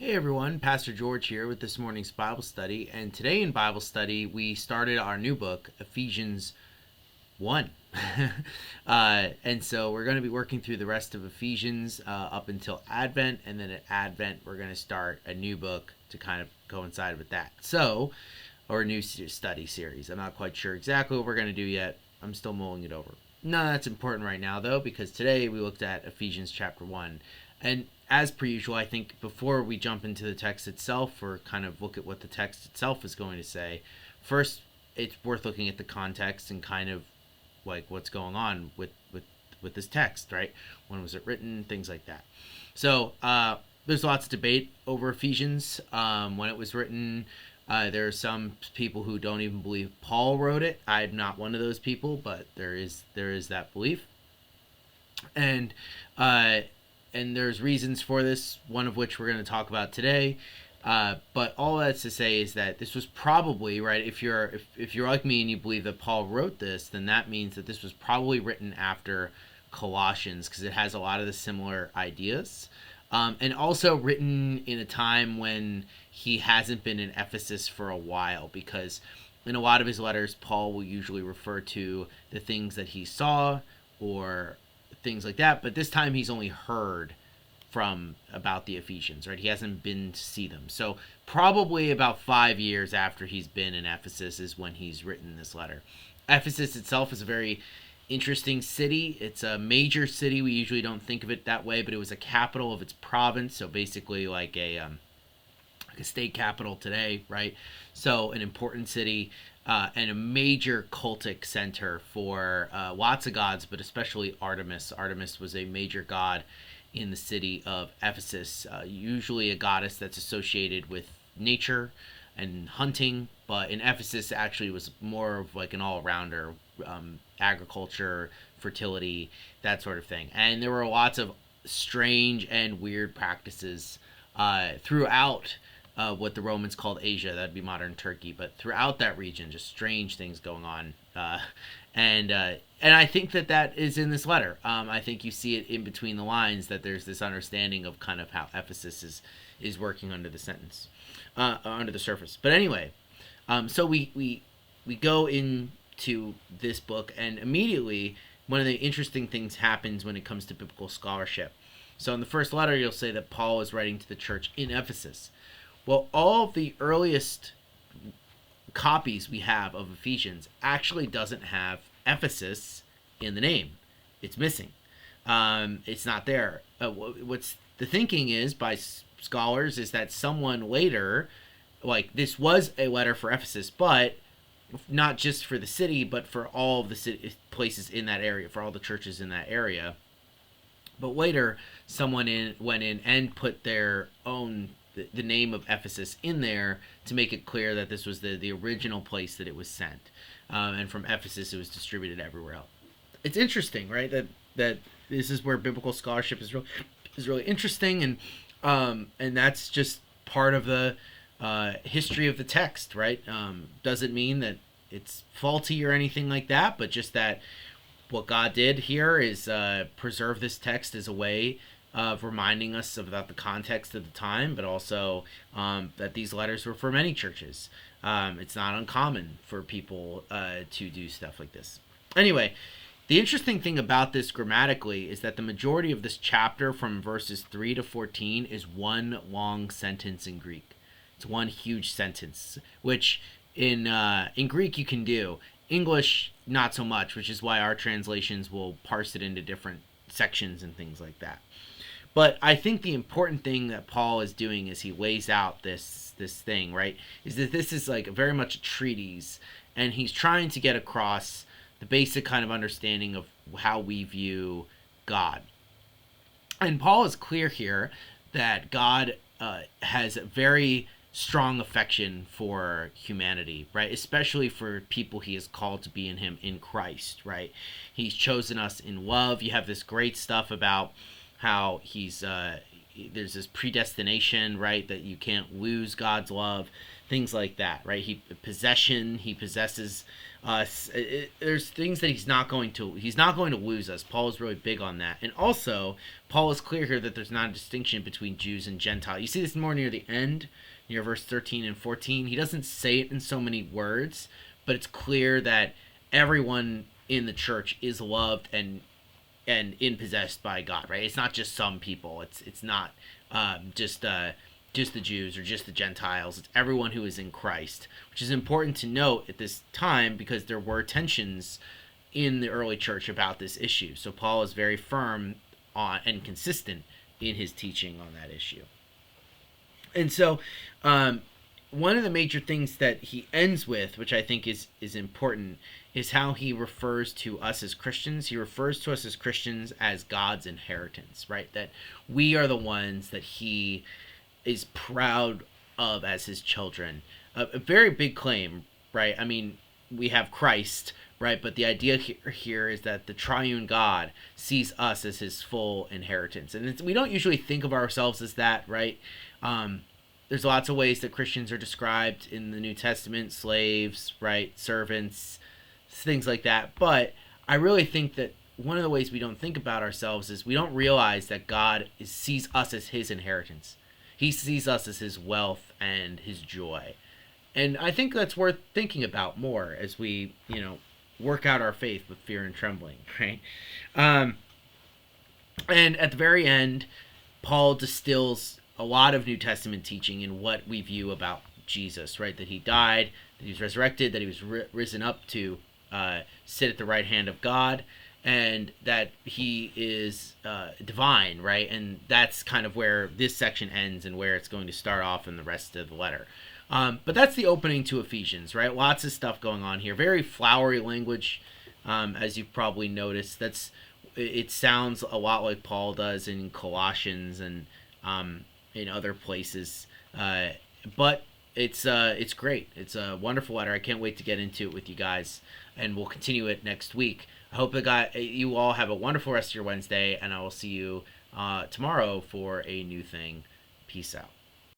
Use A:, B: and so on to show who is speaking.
A: Hey everyone, Pastor George here with this morning's Bible study. And today in Bible study, we started our new book, Ephesians 1. And so we're going to be working through the rest of Ephesians up until Advent. And then at Advent, we're going to start a new book to kind of coincide with that. Or a new study series. I'm not quite sure exactly what we're going to do yet. I'm still mulling it over. None of that's important right now, though, because today we looked at Ephesians chapter 1. And as per usual, I think before we jump into the text itself or kind of look at what the text itself is going to say, first, it's worth looking at the context and kind of like what's going on with this text, right? When was it written? Things like that. So there's lots of debate over Ephesians. When it was written, there are some people who don't even believe Paul wrote it. I'm not one of those people, but there is that belief. And there's reasons for this, one of which we're going to talk about today. But all that's to say is that this was probably, right, if you're like me and you believe that Paul wrote this, then that means that this was probably written after Colossians, because it has a lot of the similar ideas. And also written in a time when he hasn't been in Ephesus for a while, because in a lot of his letters, Paul will usually refer to the things that he saw or things like that, but this time he's only heard about the Ephesians, right? He hasn't been to see them. So probably about 5 years after he's been in Ephesus is when he's written this letter. Ephesus itself is a very interesting city. It's a major city. We usually don't think of it that way, but it was a capital of its province, so basically like a state capital today, right? So an important city. And a major cultic center for lots of gods, but especially Artemis. Artemis was a major god in the city of Ephesus, usually a goddess that's associated with nature and hunting, but in Ephesus actually was more of like an all-rounder, agriculture, fertility, that sort of thing. And there were lots of strange and weird practices throughout what the Romans called Asia. That'd be modern Turkey, but throughout that region, just strange things going on. And I think that is in this letter. I think you see it in between the lines that there's this understanding of kind of how Ephesus is working under the under the surface. But anyway, so we go into this book, and immediately one of the interesting things happens when it comes to biblical scholarship. So in the first letter, you'll say that Paul is writing to the church in Ephesus. Well, all of the earliest copies we have of Ephesians actually doesn't have Ephesus in the name. It's missing. It's not there. What's the thinking is by scholars is that someone later, like this was a letter for Ephesus, but not just for the city, but for all of the places in that area, for all the churches in that area. But later, someone went in and put their own the name of Ephesus in there to make it clear that this was the original place that it was sent, and from Ephesus it was distributed everywhere else. It's interesting, right? That this is where biblical scholarship is really interesting, and that's just part of the history of the text, right? Doesn't mean that it's faulty or anything like that, but just that what God did here is preserve this text as a way of reminding us about the context of the time, but also that these letters were for many churches. It's not uncommon for people to do stuff like this. Anyway, the interesting thing about this grammatically is that the majority of this chapter from verses 3 to 14 is one long sentence in Greek. It's one huge sentence, which in Greek you can do. English, not so much, which is why our translations will parse it into different sections and things like that. But I think the important thing that Paul is doing is he lays out this thing, right? Is that this is like very much a treatise, and he's trying to get across the basic kind of understanding of how we view God. And Paul is clear here that God has a very strong affection for humanity, right? Especially for people he is called to be in him in Christ, right? He's chosen us in love. You have this great stuff about how he's there's this predestination, right, that you can't lose God's love, things like that, right? He possesses us. There's things that he's not going to lose us. Paul is really big on that. And also, Paul is clear here that there's not a distinction between Jews and Gentiles. You see this more near the end, near verse 13 and 14. He doesn't say it in so many words, but it's clear that everyone in the church is loved and in possessed by God, right? It's not just some people. It's not just the Jews or just the Gentiles. It's everyone who is in Christ, which is important to note at this time because there were tensions in the early church about this issue. So Paul is very firm on and consistent in his teaching on that issue. And so one of the major things that he ends with, which I think is important, is how he refers to us as Christians. He refers to us as Christians as God's inheritance, right? That we are the ones that he is proud of as his children. A very big claim, right? I mean, we have Christ, right? But the idea here is that the triune God sees us as his full inheritance. And we don't usually think of ourselves as that, right? There's lots of ways that Christians are described in the New Testament: slaves, right? Servants, things like that. But I really think that one of the ways we don't think about ourselves is we don't realize that God sees us as his inheritance. He sees us as his wealth and his joy. And I think that's worth thinking about more as we, work out our faith with fear and trembling, right? And at the very end, Paul distills a lot of New Testament teaching in what we view about Jesus, right? That he died, that he was resurrected, that he was risen up to sit at the right hand of God, and that he is divine, right? And that's kind of where this section ends and where it's going to start off in the rest of the letter. But that's the opening to Ephesians, right? Lots of stuff going on here. Very flowery language, as you've probably noticed. It sounds a lot like Paul does in Colossians and in other places. But it's great. It's a wonderful letter. I can't wait to get into it with you guys, and we'll continue it next week. I hope you all have a wonderful rest of your Wednesday, and I will see you tomorrow for a new thing. Peace out.